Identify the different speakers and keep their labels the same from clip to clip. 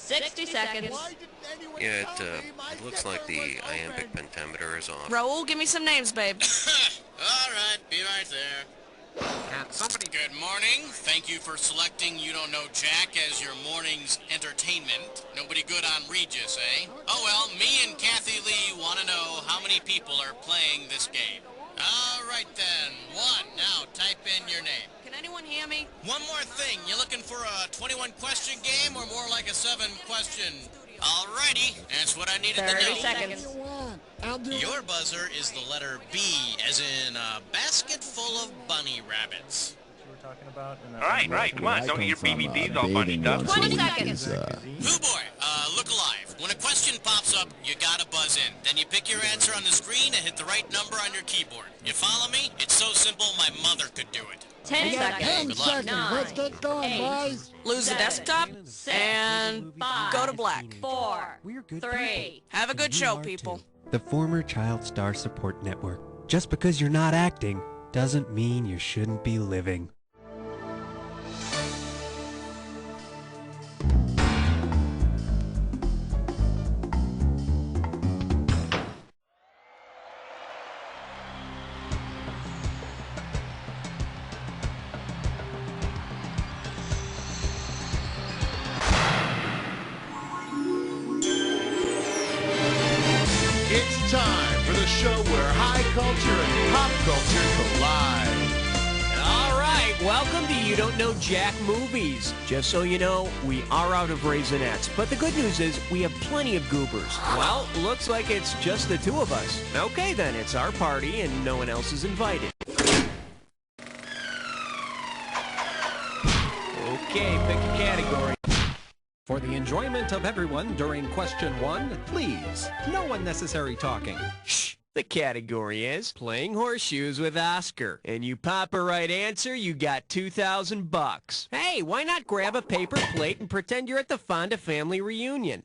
Speaker 1: 60 seconds.
Speaker 2: Yeah, it looks like the iambic pentameter is off.
Speaker 1: Raul, give me some names, babe.
Speaker 3: All right, be right there. Good morning. Thank you for selecting You Don't Know Jack as your morning's entertainment. Nobody good on Regis, eh? Oh well, me and Kathy Lee want to know how many people are playing this game. All right then, one. Now type in your name.
Speaker 1: Can anyone hear me?
Speaker 3: One more thing, you looking for a 21-question game or more like a 7-question? Alrighty, that's what I needed to know.
Speaker 1: 30 seconds.
Speaker 3: Your buzzer is the letter B, as in a basket full of bunny rabbits.
Speaker 4: Right, come on, don't get your BBDs all bunched up.
Speaker 1: 20 seconds.
Speaker 3: Hoo boy, look alive. When a question pops up, you gotta buzz in. Then you pick your answer on the screen and hit the right number on your keyboard. You follow me? It's so simple my mother could do it.
Speaker 1: 10 seconds.
Speaker 3: Good luck.
Speaker 1: 9,
Speaker 5: Let's get going,
Speaker 1: 8,
Speaker 5: boys.
Speaker 1: Lose the desktop 6, and 5, go to black.
Speaker 6: 4,
Speaker 1: 3. Have a good show, people.
Speaker 7: The former Child Star Support Network. Just because you're not acting doesn't mean you shouldn't be living.
Speaker 8: It's time for the show where high culture and pop culture collide.
Speaker 9: All right, welcome to You Don't Know Jack Movies. Just so you know, we are out of Raisinets, but the good news is we have plenty of goobers. Well, looks like it's just the two of us. Okay then, it's our party and no one else is invited. Okay, pick a category.
Speaker 10: For the enjoyment of everyone during question 1, please, no unnecessary talking.
Speaker 9: Shh. The category is playing horseshoes with Oscar. And you pop a right answer, you got $2,000. Hey, why not grab a paper plate and pretend you're at the Fonda family reunion?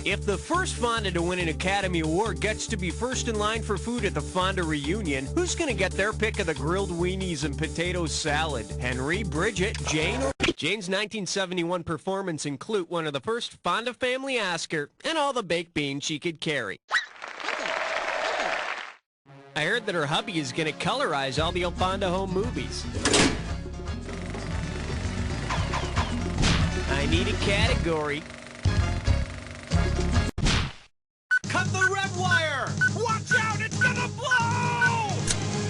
Speaker 9: If the first Fonda to win an Academy Award gets to be first in line for food at the Fonda reunion, who's gonna get their pick of the grilled weenies and potato salad? Henry, Bridget, Jane, or... Jane's 1971 performance include one of the first Fonda family Oscar and all the baked beans she could carry. I heard that her hubby is gonna colorize all the El Fonda home movies. I need a category.
Speaker 10: Cut the red wire! Watch out, it's gonna blow!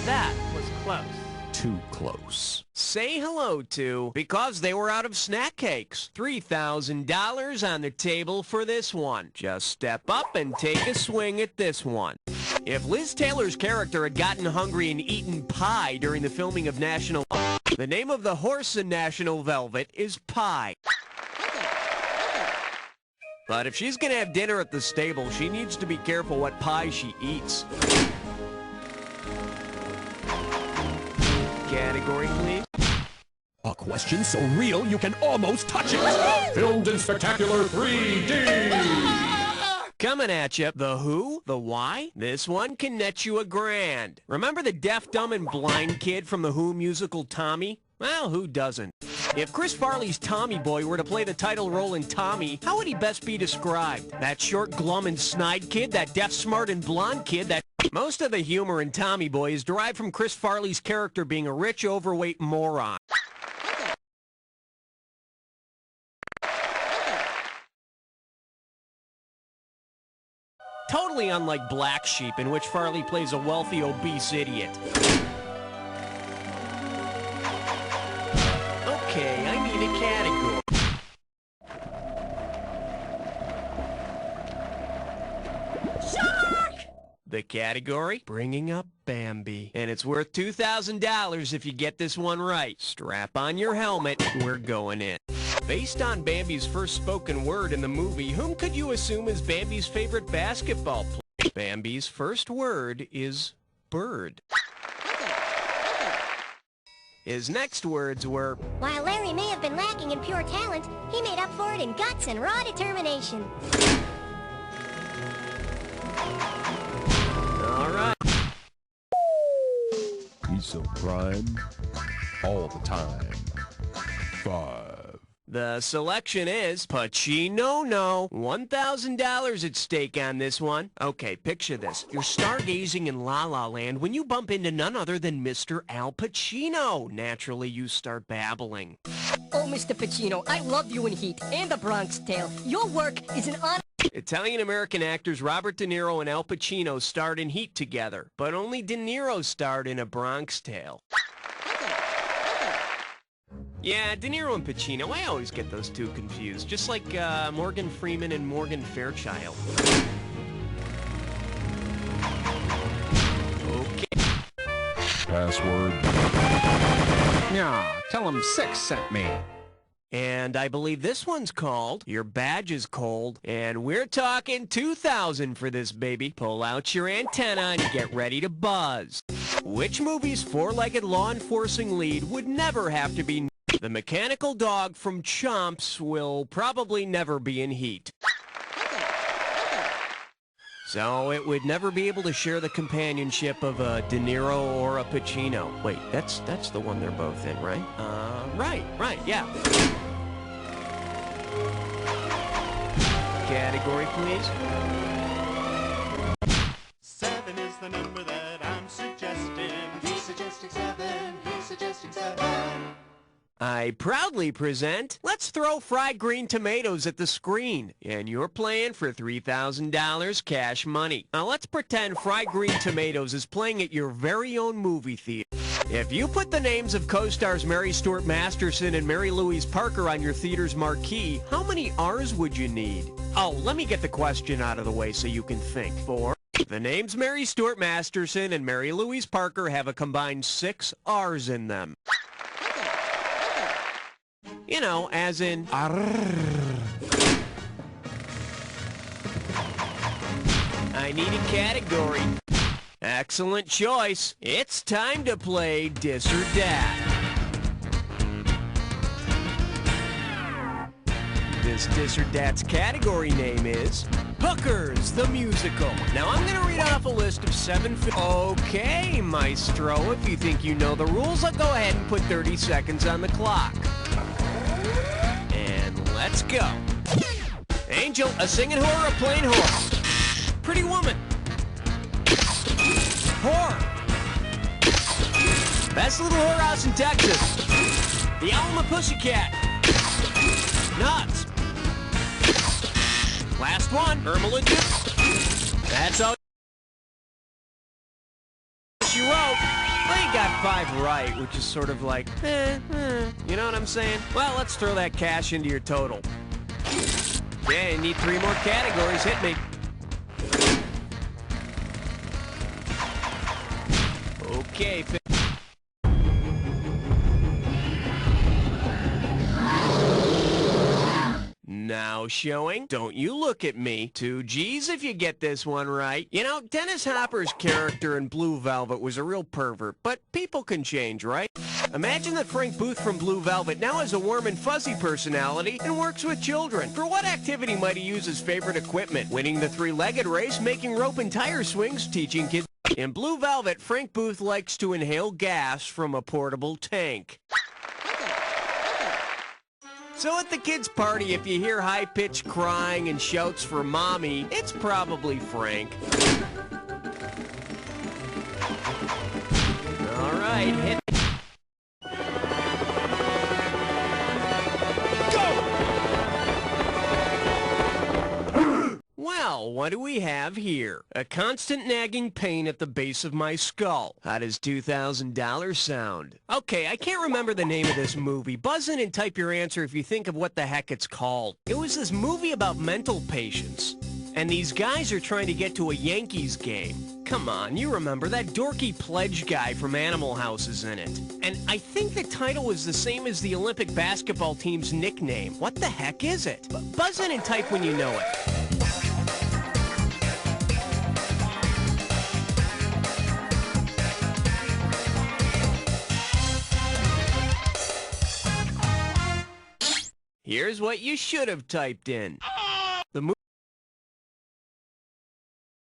Speaker 9: That was close.
Speaker 10: Too close.
Speaker 9: Say hello to, because they were out of snack cakes. $3,000 on the table for this one. Just step up and take a swing at this one. If Liz Taylor's character had gotten hungry and eaten pie during the filming of National... The name of the horse in National Velvet is Pie. But if she's gonna have dinner at the stable, she needs to be careful what pie she eats. Category, please.
Speaker 10: A question so real you can almost touch it! Filmed in spectacular 3D!
Speaker 9: Coming at you, the who, the why. This one can net you $1,000. Remember the deaf, dumb, and blind kid from the Who musical Tommy? Well, who doesn't? If Chris Farley's Tommy Boy were to play the title role in Tommy, how would he best be described? That short, glum, and snide kid? That deaf, smart, and blonde kid? That... Most of the humor in Tommy Boy is derived from Chris Farley's character being a rich, overweight moron. Totally unlike Black Sheep, in which Farley plays a wealthy, obese idiot. Okay, I need a category.
Speaker 1: Shark!
Speaker 9: The category? Bringing up Bambi. And it's worth $2,000 if you get this one right. Strap on your helmet, we're going in. Based on Bambi's first spoken word in the movie, whom could you assume is Bambi's favorite basketball player? Bambi's first word is bird. His next words were...
Speaker 11: While Larry may have been lacking in pure talent, he made up for it in guts and raw determination.
Speaker 9: All right.
Speaker 10: Piece of crime all the time. 5.
Speaker 9: The selection is Pacino. No. $1,000 at stake on this one. Okay, picture this. You're stargazing in La La Land when you bump into none other than Mr. Al Pacino. Naturally, you start babbling.
Speaker 1: Oh, Mr. Pacino, I love you in Heat and The Bronx Tale. Your work is an honor.
Speaker 9: Italian-American actors Robert De Niro and Al Pacino starred in Heat together, but only De Niro starred in A Bronx Tale. Yeah, De Niro and Pacino, I always get those two confused, just like Morgan Freeman and Morgan Fairchild. Okay.
Speaker 10: Password.
Speaker 5: Yeah, tell him 6 sent me.
Speaker 9: And I believe this one's called Your Badge is Cold, and we're talking 2,000 for this baby. Pull out your antenna and get ready to buzz. Which movie's four-legged law enforcing lead would never have to be? The mechanical dog from Chomps will probably never be in Heat. So it would never be able to share the companionship of a De Niro or a Pacino. Wait, that's the one they're both in, right? Right, yeah. Category, please.
Speaker 8: 7 is the number that I'm suggesting. He's suggesting 7. He's suggesting 7.
Speaker 9: I proudly present, let's throw fried green tomatoes at the screen. And you're playing for $3,000 cash money. Now let's pretend fried green tomatoes is playing at your very own movie theater. If you put the names of co-stars Mary Stuart Masterson and Mary Louise Parker on your theater's marquee, how many R's would you need? Oh, let me get the question out of the way so you can think. The names Mary Stuart Masterson and Mary Louise Parker have a combined 6 R's in them. You know, as in... I need a category. Excellent choice. It's time to play Dis or Dat. This Dis or Dat's category name is Hookers, the Musical. Now I'm going to read off a list of 7... Okay, Maestro, if you think you know the rules, I'll go ahead and put 30 seconds on the clock. Let's go. Angel, a singing whore, a plain whore. Pretty woman. Whore. Best little whorehouse in Texas. The Alma Pussycat. Nuts. Last one, Irma La Duke. That's all she wrote. Well, you got 5 right, which is sort of like, you know what I'm saying? Well, let's throw that cash into your total. Yeah, you need 3 more categories. Hit me. Okay, now showing, Don't You Look at Me. 2 G's if you get this one right. You know, Dennis Hopper's character in Blue Velvet was a real pervert, but people can change, right? Imagine that Frank Booth from Blue Velvet now has a warm and fuzzy personality and works with children. For what activity might he use his favorite equipment? Winning the 3-legged race, making rope and tire swings, teaching kids. In Blue Velvet, Frank Booth likes to inhale gas from a portable tank. So at the kids' party, if you hear high-pitched crying and shouts for mommy, it's probably Frank. All right, hit. Well, what do we have here? A constant nagging pain at the base of my skull. How does $2,000 sound? Okay, I can't remember the name of this movie. Buzz in and type your answer if you think of what the heck it's called. It was this movie about mental patients. And these guys are trying to get to a Yankees game. Come on, you remember that dorky pledge guy from Animal House is in it. And I think the title was the same as the Olympic basketball team's nickname. What the heck is it? Buzz in and type when you know it. Here's what you should have typed in.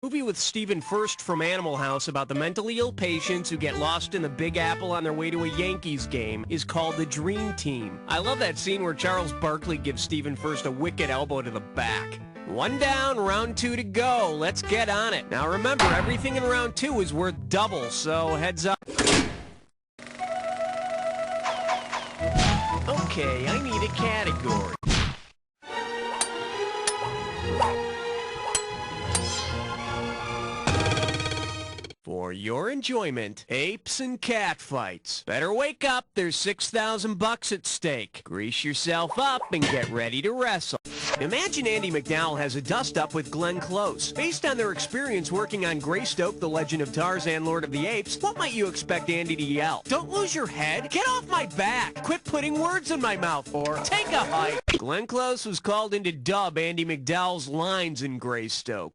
Speaker 9: Movie with Stephen Furst from Animal House about the mentally ill patients who get lost in the Big Apple on their way to a Yankees game is called The Dream Team. I love that scene where Charles Barkley gives Stephen Furst a wicked elbow to the back. One down, round 2 to go. Let's get on it. Now remember, everything in round 2 is worth double, so heads up. Okay, I need a category. For your enjoyment, apes and cat fights. Better wake up, there's $6,000 at stake. Grease yourself up and get ready to wrestle. Imagine Andie MacDowell has a dust-up with Glenn Close. Based on their experience working on Greystoke, The Legend of Tarzan, Lord of the Apes, what might you expect Andie to yell? Don't lose your head? Get off my back! Quit putting words in my mouth! Or take a hike! Glenn Close was called in to dub Andie MacDowell's lines in Greystoke.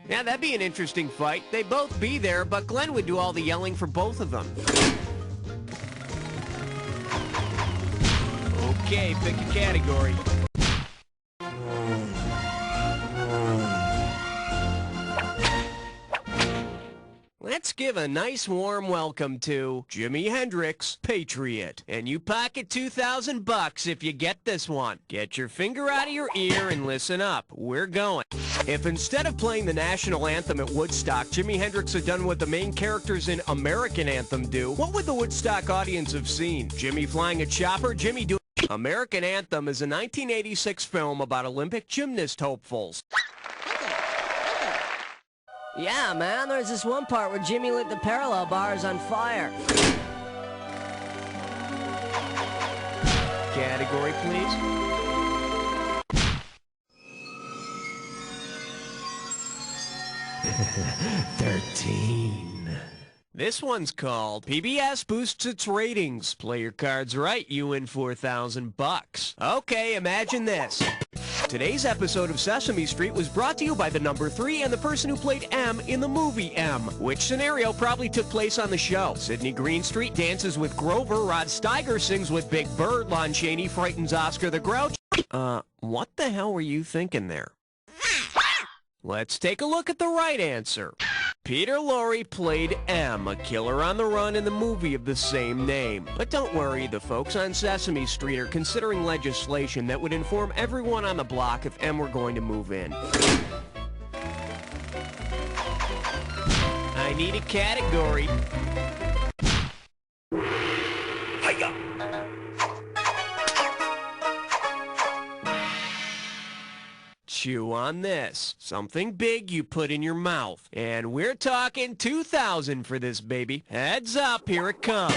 Speaker 9: Yeah, that'd be an interesting fight. They'd both be there, but Glenn would do all the yelling for both of them. Okay, pick a category. Let's give a nice warm welcome to Jimi Hendrix, Patriot. And you pocket $2,000 if you get this one. Get your finger out of your ear and listen up. We're going. If instead of playing the national anthem at Woodstock, Jimi Hendrix had done what the main characters in American Anthem do, what would the Woodstock audience have seen? Jimmy flying a chopper? Jimmy doing... American Anthem is a 1986 film about Olympic gymnast hopefuls.
Speaker 1: Yeah, man, there's this one part where Jimmy lit the parallel bars on fire.
Speaker 9: Category, please. 13. This one's called PBS Boosts Its Ratings. Play your cards right, you win $4,000. Okay, imagine this. Today's episode of Sesame Street was brought to you by the number 3 and the person who played M in the movie M. Which scenario probably took place on the show? Sidney Greenstreet dances with Grover, Rod Steiger sings with Big Bird, Lon Chaney frightens Oscar the Grouch. What the hell were you thinking there? Let's take a look at the right answer. Peter Lorre played M, a killer on the run in the movie of the same name. But don't worry, the folks on Sesame Street are considering legislation that would inform everyone on the block if M were going to move in. I need a category. Hiya! Chew on this. Something big you put in your mouth. And we're talking $2,000 for this baby. Heads up, here it comes.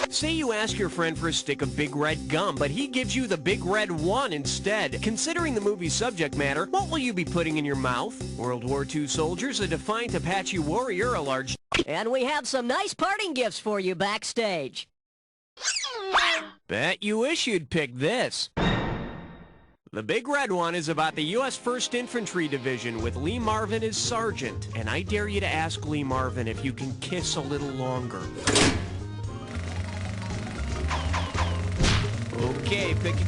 Speaker 9: Say you ask your friend for a stick of Big Red gum, but he gives you the Big Red 1 instead. Considering the movie's subject matter, what will you be putting in your mouth? World War II soldiers, a defiant Apache warrior, a large...
Speaker 1: And we have some nice parting gifts for you backstage.
Speaker 9: Bet you wish you'd pick this. The Big Red One is about the U.S. 1st Infantry Division with Lee Marvin as sergeant. And I dare you to ask Lee Marvin if you can kiss a little longer. Okay, pick a...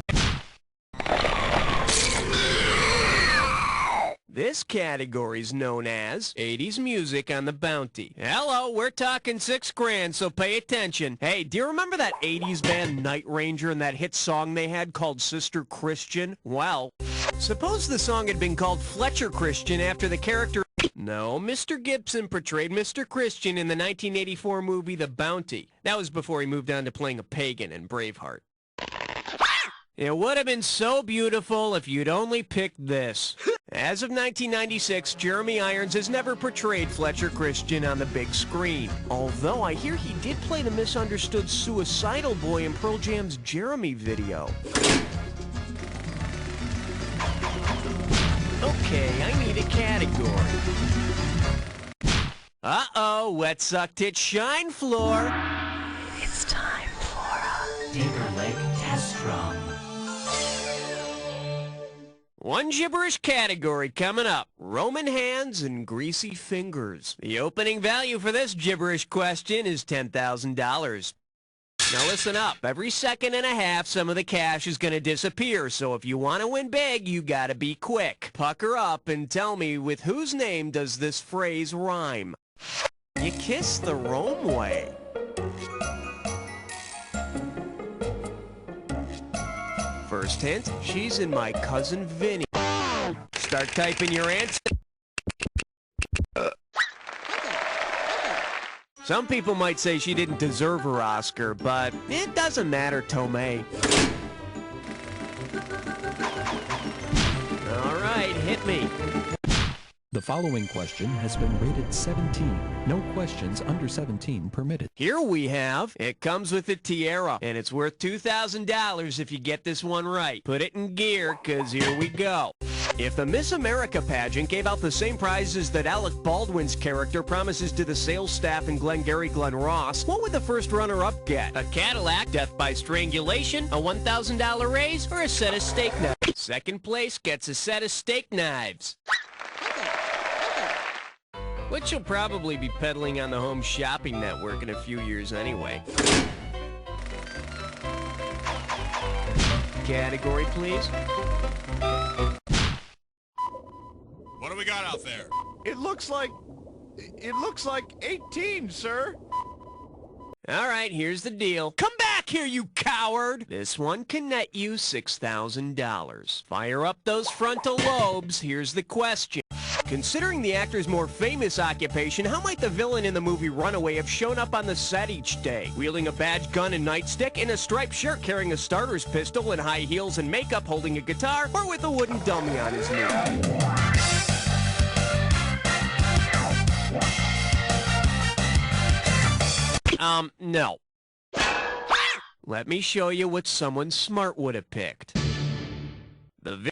Speaker 9: This category's known as 80s music on the bounty. Hello, we're talking $6,000, so pay attention. Hey, do you remember that 80s band Night Ranger and that hit song they had called Sister Christian? Well, suppose the song had been called Fletcher Christian after the character... No, Mr. Gibson portrayed Mr. Christian in the 1984 movie The Bounty. That was before he moved on to playing a pagan in Braveheart. It would have been so beautiful if you'd only picked this. As of 1996, Jeremy Irons has never portrayed Fletcher Christian on the big screen. Although I hear he did play the misunderstood suicidal boy in Pearl Jam's Jeremy video. Okay, I need a category. Uh-oh, wet suck tit shine floor.
Speaker 6: It's time for a Tinker Leg test run.
Speaker 9: One gibberish category coming up. Roman hands and greasy fingers. The opening value for this gibberish question is $10,000. Now listen up. Every second and a half, some of the cash is going to disappear. So if you want to win big, you got to be quick. Pucker up and tell me, with whose name does this phrase rhyme? You kiss the Rome way. First hint, she's in My Cousin Vinny. Start typing your answer. Some people might say she didn't deserve her Oscar, but it doesn't matter, Tomei. All right, hit me.
Speaker 10: The following question has been rated 17. No questions under 17 permitted.
Speaker 9: Here we have, it comes with a tiara, and it's worth $2,000 if you get this one right. Put it in gear, 'cause here we go. If the Miss America pageant gave out the same prizes that Alec Baldwin's character promises to the sales staff in Glengarry Glen Ross, what would the first runner-up get? A Cadillac, death by strangulation, a $1,000 raise, or a set of steak knives? Second place gets a set of steak knives, which will probably be peddling on the Home Shopping Network in a few years anyway. Category, please.
Speaker 3: What do we got out there?
Speaker 12: It looks like 18, sir.
Speaker 9: All right, here's the deal. Come back here, you coward! This one can net you $6,000. Fire up those frontal lobes. Here's the question. Considering the actor's more famous occupation, how might the villain in the movie Runaway have shown up on the set each day? Wielding a badge, gun, and nightstick, in a striped shirt carrying a starter's pistol, in high heels and makeup holding a guitar, or with a wooden dummy on his knee? No. Let me show you what someone smart would have picked. The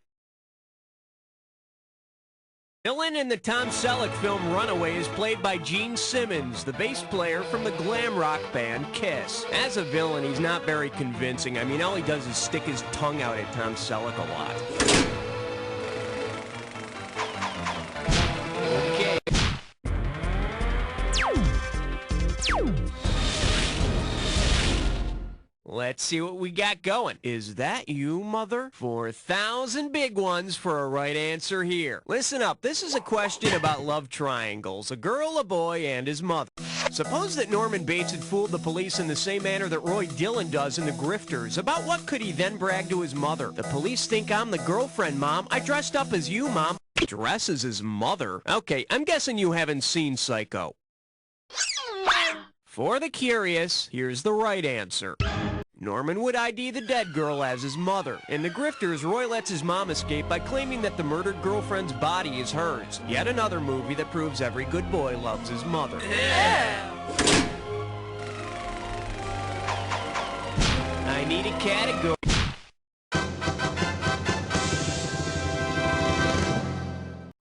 Speaker 9: villain in the Tom Selleck film Runaway is played by Gene Simmons, the bass player from the glam rock band Kiss. As a villain, he's not very convincing. I mean, all he does is stick his tongue out at Tom Selleck a lot. Okay. Let's see what we got going. Is that you, mother? 4,000 big ones for a right answer here. Listen up, this is a question about love triangles. A girl, a boy, and his mother. Suppose that Norman Bates had fooled the police in the same manner that Roy Dillon does in The Grifters. About what could he then brag to his mother? The police think I'm the girlfriend, Mom. I dressed up as you, Mom. Dress as his mother? Okay, I'm guessing you haven't seen Psycho. For the curious, here's the right answer. Norman would ID the dead girl as his mother. In The Grifters, Roy lets his mom escape by claiming that the murdered girlfriend's body is hers. Yet another movie that proves every good boy loves his mother. I need a category.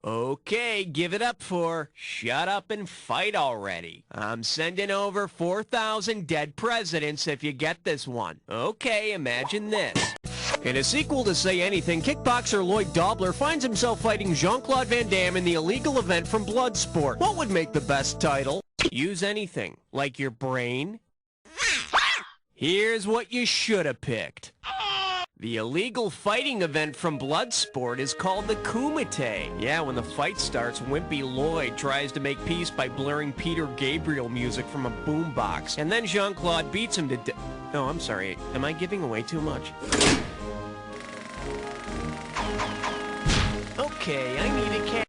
Speaker 9: Okay, give it up for Shut Up and Fight Already. I'm sending over 4,000 dead presidents if you get this one. Okay, imagine this. In a sequel to Say Anything, kickboxer Lloyd Dobler finds himself fighting Jean-Claude Van Damme in the illegal event from Bloodsport. What would make the best title? Use anything. Like your brain? Here's what you should have picked. The illegal fighting event from Bloodsport is called the Kumite. Yeah, when the fight starts, Wimpy Lloyd tries to make peace by blaring Peter Gabriel music from a boombox. And then Jean-Claude beats him to death. Oh, I'm sorry. Am I giving away too much? Okay, I need a cat.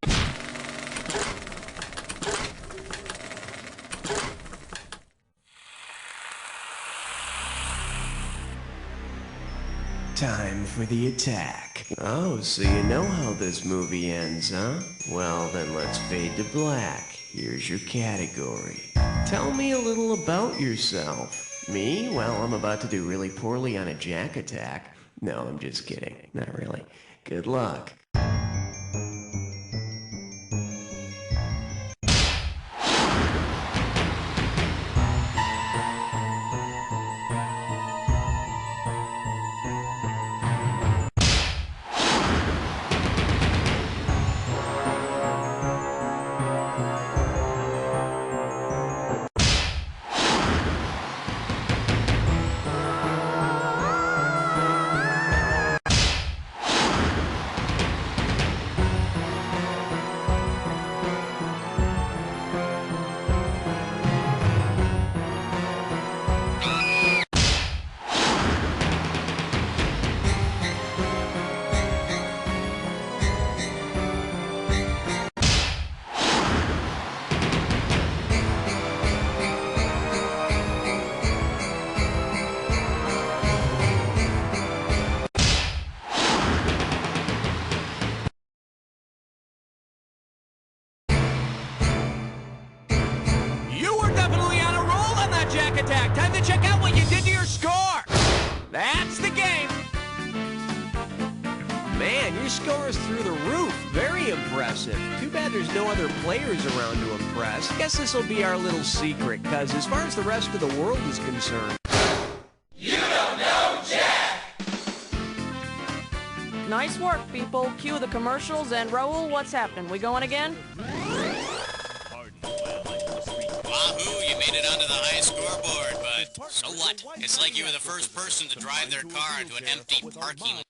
Speaker 9: Time for the attack. Oh, so you know how this movie ends, huh? Well, then let's fade to black. Here's your category. Tell me a little about yourself. Me? Well, I'm about to do really poorly on a jack attack. No, I'm just kidding. Not really. Good luck. score is through the roof. Very impressive. Too bad there's no other players around to impress. Guess this will be our little secret, because as far as the rest of the world is concerned...
Speaker 12: You don't know Jack!
Speaker 13: Nice work, people. Cue the commercials, and Raul, what's happening? We going again?
Speaker 3: Wahoo, you made it onto the high scoreboard, but so what? It's like you were the first person to drive their car into an empty parking lot.